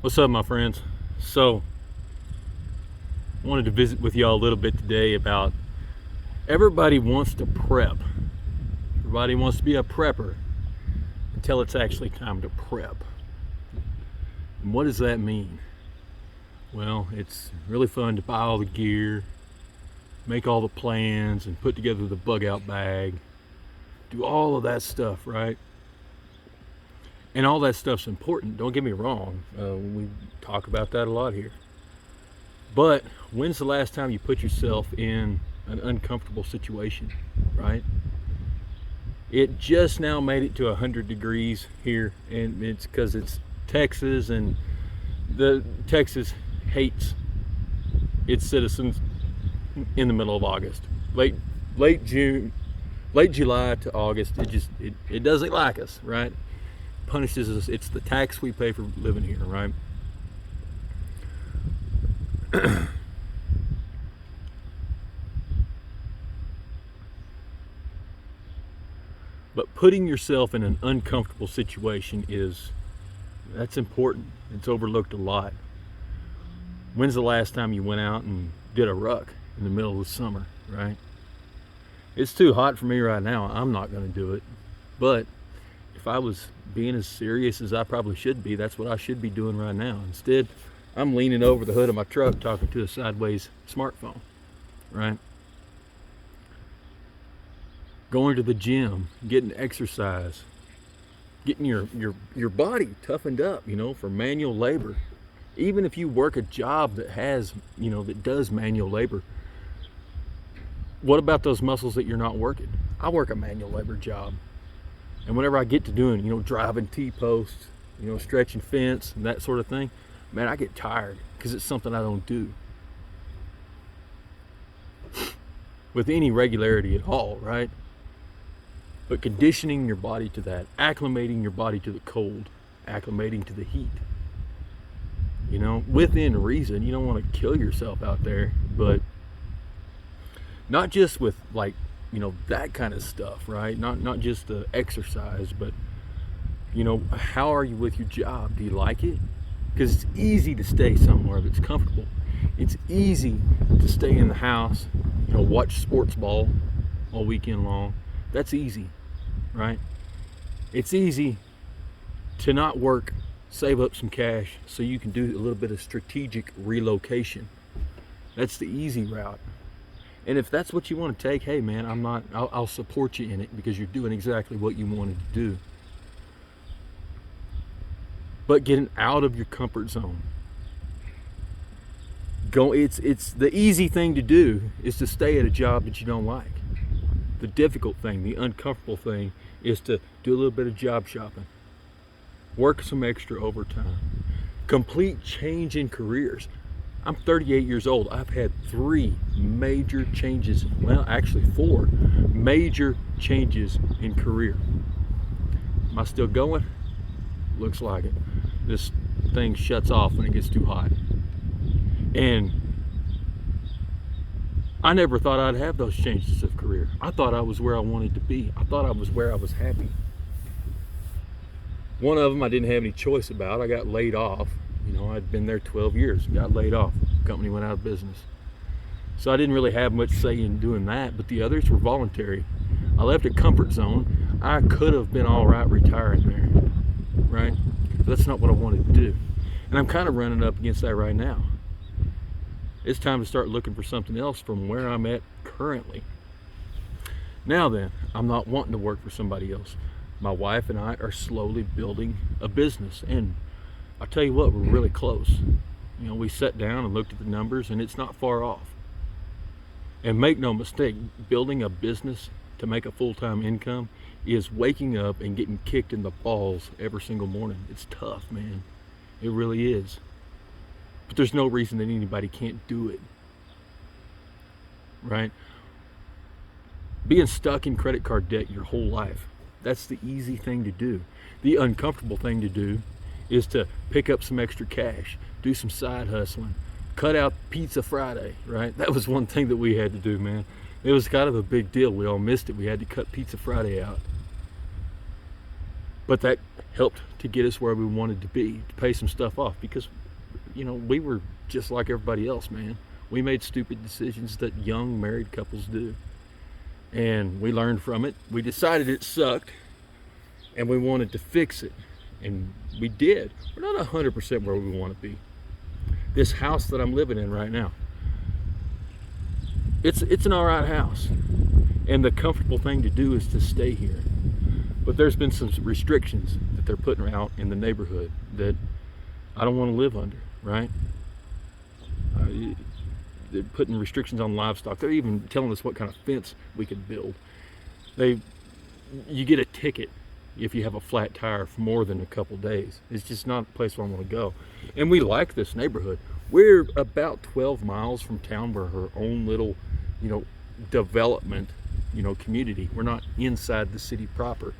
What's up, my friends? So I wanted to visit with y'all a little bit today about everybody wants to prep. Everybody wants to be a prepper until it's actually time to prep. And what does that mean? Well, it's really fun to buy all the gear, make all the plans, and put together the bug out bag, do all of that stuff, right? And all that stuff's important, don't get me wrong. We talk about that a lot here. But when's the last time you put yourself in an uncomfortable situation, right? It just now made it to 100 degrees here, and it's because it's Texas, and Texas hates its citizens in the middle of August. Late July to August, it doesn't like us, right? Punishes us. It's the tax we pay for living here, right? But putting yourself in an uncomfortable situation that's important. It's overlooked a lot. When's the last time you went out and did a ruck in the middle of the summer, right? It's too hot for me right now. I'm not going to do it. But if I was being as serious as I probably should be, that's what I should be doing right now. Instead, I'm leaning over the hood of my truck talking to a sideways smartphone, right? Going to the gym, getting exercise, getting your body toughened up, for manual labor. Even if you work a job that has, that does manual labor, what about those muscles that you're not working? I work a manual labor job. And whenever I get to doing, driving T-posts, stretching fence and that sort of thing, man, I get tired because it's something I don't do with any regularity at all, right? But conditioning your body to that, acclimating your body to the cold, acclimating to the heat, within reason. You don't want to kill yourself out there, but not just with that kind of stuff, right? Not just the exercise, but how are you with your job? Do you like it? Because it's easy to stay somewhere that's comfortable. It's easy to stay in the house, watch sports ball all weekend long. That's easy, right? It's easy to not work, save up some cash so you can do a little bit of strategic relocation. That's the easy route. And if that's what you want to take, hey man, I'll support you in it because you're doing exactly what you wanted to do. But getting out of your comfort zone. It's the easy thing to do is to stay at a job that you don't like. The difficult thing, the uncomfortable thing, is to do a little bit of job shopping. Work some extra overtime. Complete change in careers. I'm 38 years old. I've had 3 major changes. Well, actually 4 major changes in career. Am I still going? Looks like it. This thing shuts off when it gets too hot. And I never thought I'd have those changes of career. I thought I was where I wanted to be. I thought I was where I was happy. One of them I didn't have any choice about. I got laid off. I'd been there 12 years, got laid off. Company went out of business. So I didn't really have much say in doing that, but the others were voluntary. I left a comfort zone. I could have been all right retiring there, right? But that's not what I wanted to do. And I'm kind of running up against that right now. It's time to start looking for something else from where I'm at currently. Now then, I'm not wanting to work for somebody else. My wife and I are slowly building a business, and I'll tell you what, we're really close. We sat down and looked at the numbers, and it's not far off. And make no mistake, building a business to make a full-time income is waking up and getting kicked in the balls every single morning. It's tough, man. It really is. But there's no reason that anybody can't do it, right? Being stuck in credit card debt your whole life, that's the easy thing to do. The uncomfortable thing to do is to pick up some extra cash, do some side hustling, cut out Pizza Friday, right? That was one thing that we had to do, man. It was kind of a big deal. We all missed it. We had to cut Pizza Friday out. But that helped to get us where we wanted to be, to pay some stuff off, because, you know, we were just like everybody else, man. We made stupid decisions that young married couples do. And we learned from it. We decided it sucked, and we wanted to fix it. And we did. We're not 100% where we want to be. This house that I'm living in right now, it's an all right house. And the comfortable thing to do is to stay here. But there's been some restrictions that they're putting out in the neighborhood that I don't want to live under, right? They're putting restrictions on livestock. They're even telling us what kind of fence we could build. You get a ticket if you have a flat tire for more than a couple days. It's just not a place where I want to go. And we like this neighborhood. We're about 12 miles from town. We're our own little, you know, development, you know, community. We're not inside the city proper.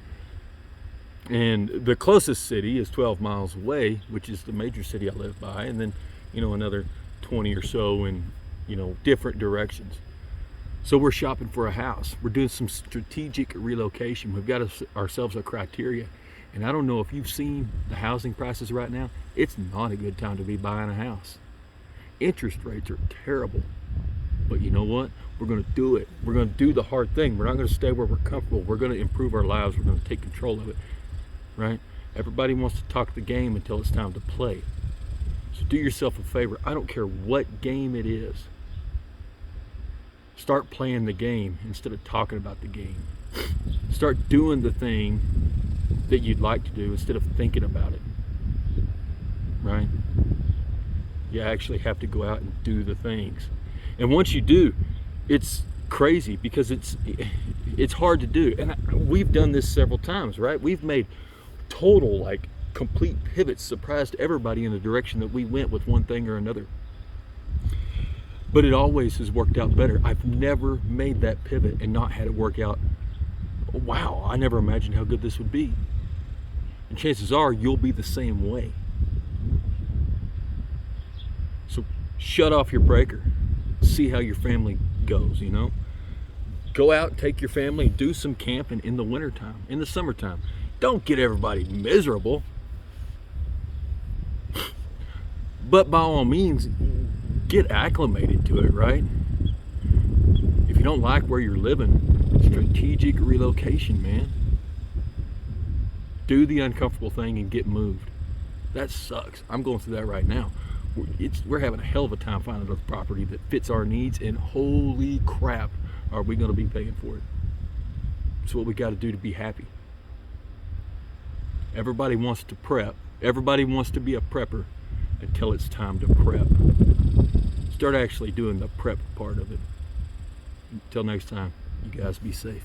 And the closest city is 12 miles away, which is the major city I live by, and then, you know, another 20 or so in, you know, different directions. So we're shopping for a house. We're doing some strategic relocation. We've got ourselves a criteria. And I don't know if you've seen the housing prices right now. It's not a good time to be buying a house. Interest rates are terrible. But you know what? We're going to do it. We're going to do the hard thing. We're not going to stay where we're comfortable. We're going to improve our lives. We're going to take control of it. Right? Everybody wants to talk the game until it's time to play. So do yourself a favor. I don't care what game it is. Start playing the game instead of talking about the game. Start doing the thing that you'd like to do instead of thinking about it. Right? You actually have to go out and do the things. And once you do, it's crazy because it's hard to do. And we've done this several times, right? We've made total, like, complete pivots, surprised everybody in the direction that we went with one thing or another. But it always has worked out better. I've never made that pivot and not had it work out. Wow, I never imagined how good this would be. And chances are you'll be the same way. So shut off your breaker. See how your family goes, you know? Go out, take your family, do some camping in the wintertime, in the summertime. Don't get everybody miserable. But by all means, get acclimated to it, right? If you don't like where you're living, strategic relocation, man. Do the uncomfortable thing and get moved. That sucks. I'm going through that right now. We're having a hell of a time finding a property that fits our needs, and holy crap, are we going to be paying for it? It's what we got to do to be happy. Everybody wants to prep. Everybody wants to be a prepper until it's time to prep. Start actually doing the prep part of it. Until next time, you guys be safe.